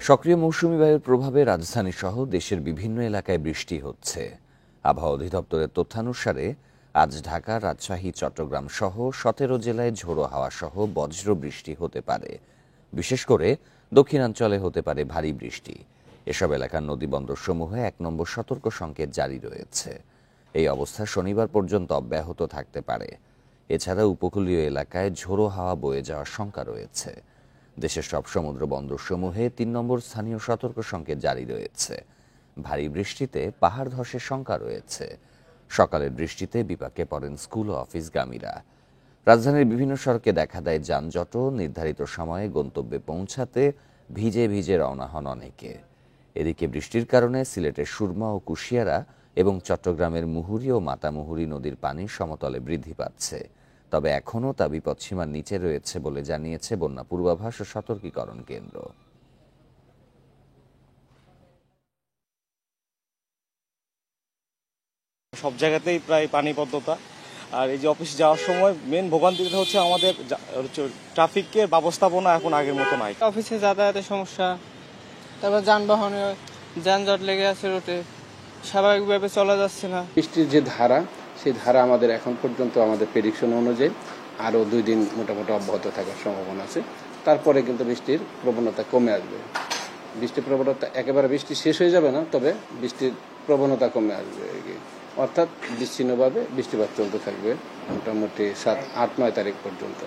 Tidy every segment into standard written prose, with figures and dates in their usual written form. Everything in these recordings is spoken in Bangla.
সক্রিয় মৌসুমী বায়ুর প্রভাবে রাজধানী সহ দেশের বিভিন্ন এলাকায় বৃষ্টি হচ্ছে। আবহাওয়া অধিদপ্তরের তথ্যানুসারে আজ ঢাকা, রাজশাহী, চট্টগ্রাম সহ 17 জেলায় ঝোড়ো হাওয়া সহ বজ্র বৃষ্টি হতে পারে। বিশেষ করে দক্ষিণাঞ্চলে হতে পারে ভারী বৃষ্টি। এসব এলাকার নদীবন্দরসমূহে 1 নম্বর সতর্ক সংকেত জারি রয়েছে। এই অবস্থা শনিবার পর্যন্ত অব্যাহত থাকতে পারে। এছাড়া উপকূলীয় এলাকায় ঝোড়ো হাওয়া বয়ে যাওয়ার শঙ্কা রয়েছে। দেশের সব সমুদ্র বন্দরসমূহে 3 নম্বর স্থানীয় সতর্ক সংকেত জারি রয়েছে। ভারী বৃষ্টিতে পাহাড় ধসের শঙ্কা রয়েছে। সকালের বৃষ্টিতে বিপাকে পড়েন স্কুল ও অফিসগামীরা। রাজধানীর বিভিন্ন সড়কে দেখা দেয় যানজট। নির্ধারিত সময়ে গন্তব্যে পৌঁছাতে ভিজে ভিজে রওনা হন অনেকে। এদিকে বৃষ্টির কারণে সিলেটের সুরমা ও কুশিয়ারা এবং চট্টগ্রামের মুহুরী ও মাতামুহুরী নদীর পানি সমতলে বৃদ্ধি পাচ্ছে। তবে এখনও তা বিপৎসীমার নিচে রয়েছে বলে জানিয়েছে বন্যা পূর্বাভাস ও সতর্কীকরণ কেন্দ্র। সব জায়গাতেই প্রায় পানিবদ্ধতা। আর এই যে অফিস যাওয়ার সময় মেন ভোগান্তিটা হচ্ছে আমাদের ট্রাফিকের ব্যবস্থাপনা এখন আগের মতো নাই। অফিসে যাতায়াতের সমস্যা, তারপর যানবাহনে যানজট লেগে আছে, রোডে স্বাভাবিকভাবে চলা যাচ্ছে না। বৃষ্টির যে ধারা, সেই ধারা আমাদের এখন পর্যন্ত আমাদের প্রেডিকশন অনুযায়ী আরও 2 দিন মোটামুটি অব্যাহত থাকার সম্ভাবনা আছে। তারপরে কিন্তু বৃষ্টির প্রবণতা কমে আসবে। বৃষ্টির প্রবণতা একেবারে বৃষ্টি শেষ হয়ে যাবে না, তবে বৃষ্টির প্রবণতা কমে আসবে। অর্থাৎ বিচ্ছিন্নভাবে বৃষ্টিপাত চলতে থাকবে মোটামুটি 7, 8, 9 তারিখ পর্যন্ত।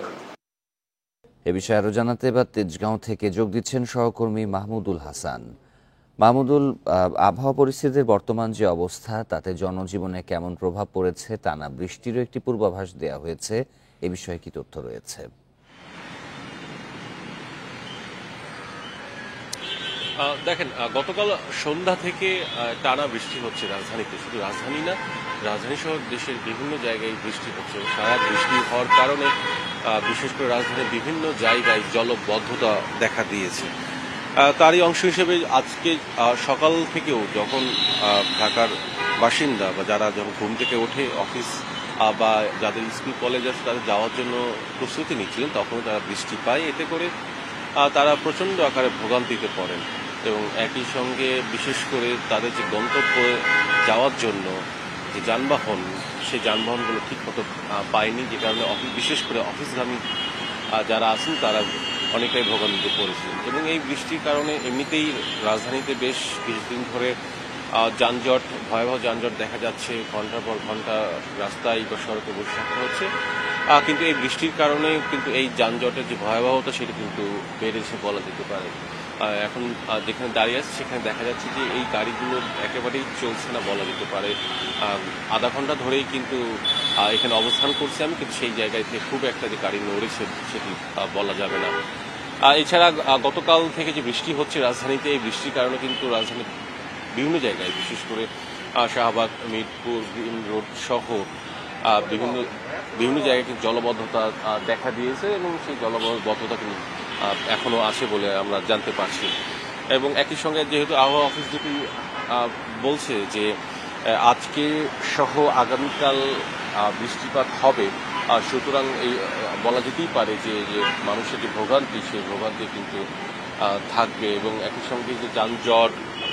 এ বিষয়ে আরো জানাতে এবার তেজগাঁও থেকে যোগ দিচ্ছেন সহকর্মী মাহমুদুল হাসান। মাহমুদুল, আবহাওয়া পরিস্থিতির বর্তমান যে অবস্থা, তাতে জনজীবনে কেমন প্রভাব পড়েছে? টানা বৃষ্টিরও একটি পূর্বাভাস দেওয়া হয়েছে, এ বিষয়ে কি তথ্য রয়েছে? দেখেন, গতকাল সন্ধ্যা থেকে টানা বৃষ্টি হচ্ছে রাজধানীতে। শুধু রাজধানী না, রাজধানী সহ দেশের বিভিন্ন জায়গায় বৃষ্টি হচ্ছে। সারা বৃষ্টি হওয়ার কারণে বিশেষ করে রাজধানীর বিভিন্ন জায়গায় জলবদ্ধতা দেখা দিয়েছে। তারই অংশ হিসেবে আজকে সকাল থেকেও যখন ঢাকার বাসিন্দা বা যারা যখন ঘুম থেকে ওঠে অফিস বা যাদের স্কুল কলেজ আছে তাদের যাওয়ার জন্য প্রস্তুতি নিচ্ছিলেন, তখনও তারা বৃষ্টি পায়। এতে করে তারা প্রচণ্ড আকারে ভোগান্তিতে পড়েন এবং একই সঙ্গে বিশেষ করে তাদের যে গন্তব্যে যাওয়ার জন্য যে যানবাহন, সেই যানবাহনগুলো ঠিকমতো পায়নি, যে কারণে বিশেষ করে অফিসগামী যারা আছেন তারা অনেকটাই ভোগান্তিতে পড়েছিলেন। এবং এই বৃষ্টির কারণে এমনিতেই রাজধানীতে বেশ কিছুদিন ধরে যানজট, ভয়াবহ যানজট দেখা যাচ্ছে। ঘন্টার পর ঘন্টা রাস্তায় বা সড়কে বসে থাকতে হচ্ছে। কিন্তু এই বৃষ্টির কারণে কিন্তু এই যানজটের যে ভয়াবহতা সেটা কিন্তু বেড়েছে বলা যেতে পারে। এখন যেখানে দাঁড়িয়ে আছে সেখানে দেখা যাচ্ছে যে এই গাড়িগুলো একেবারেই চলছে না বলা যেতে পারে। আধা ঘন্টা ধরেই কিন্তু এখানে অবস্থান করছি আমি, কিন্তু সেই জায়গায় থেকে খুব একটা যে গাড়ি নড়েছে সেটি বলা যাবে না। এছাড়া গতকাল থেকে যে বৃষ্টি হচ্ছে রাজধানীতে, এই বৃষ্টির কারণে কিন্তু রাজধানীর বিভিন্ন জায়গায় বিশেষ করে শাহবাগ, মিরপুর, গ্রিন রোড সহ বিভিন্ন জায়গায় কিন্তু জলবদ্ধতা দেখা দিয়েছে এবং সেই জলবদ্ধতা কিন্তু এখনও আছে বলে আমরা জানতে পারছি। এবং একই সঙ্গে যেহেতু আবহাওয়া অফিস যেটি বলছে যে আজকে সহ আগামীকাল বৃষ্টিপাত হবে, সুতরাং এই বলা যেতেই পারে যে মানুষের যে ভোগান্তি, সেই ভোগান্তি কিন্তু থাকবে। এবং একই সঙ্গে যে যানজট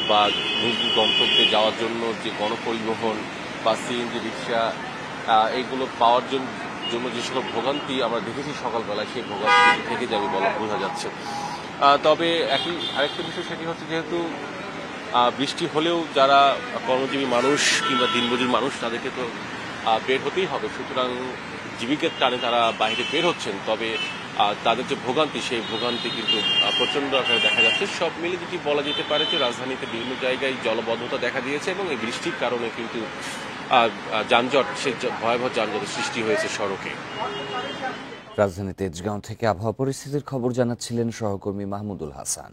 বা নিজ গন্তব্যে যাওয়ার জন্য যে গণপরিবহন বা সিএনজি রিক্সা, এইগুলো পাওয়ার জন্য যে সকল ভোগান্তি আমরা দেখেছি সকালবেলায়, সেই ভোগান্তি থেকে যাবে বলা বোঝা যাচ্ছে। তবে আরেকটা বিষয় সেটি হচ্ছে, যেহেতু বৃষ্টি হলেও যারা কর্মজীবী মানুষ কিংবা দিনমজুর মানুষ তাদেরকে তো বের হতেই হবে, সুতরাং জীবিকার টানে তারা বাইরে বের হচ্ছেন। তবে তাদের যে ভোগান্তি, সেই ভোগান্তি কিন্তু প্রচণ্ড আকারে দেখা যাচ্ছে। সব মিলে যেটি বলা যেতে পারে যে রাজধানীতে বিভিন্ন জায়গায় জলবদ্ধতা দেখা দিয়েছে এবং এই বৃষ্টির কারণে কিন্তু যানজট, সে ভয়াবহ যানজটের সৃষ্টি হয়েছে সড়কে। রাজধানী তেজগাঁও থেকে আবহাওয়া পরিস্থিতির খবর জানাচ্ছিলেন সহকর্মী মাহমুদুল হাসান।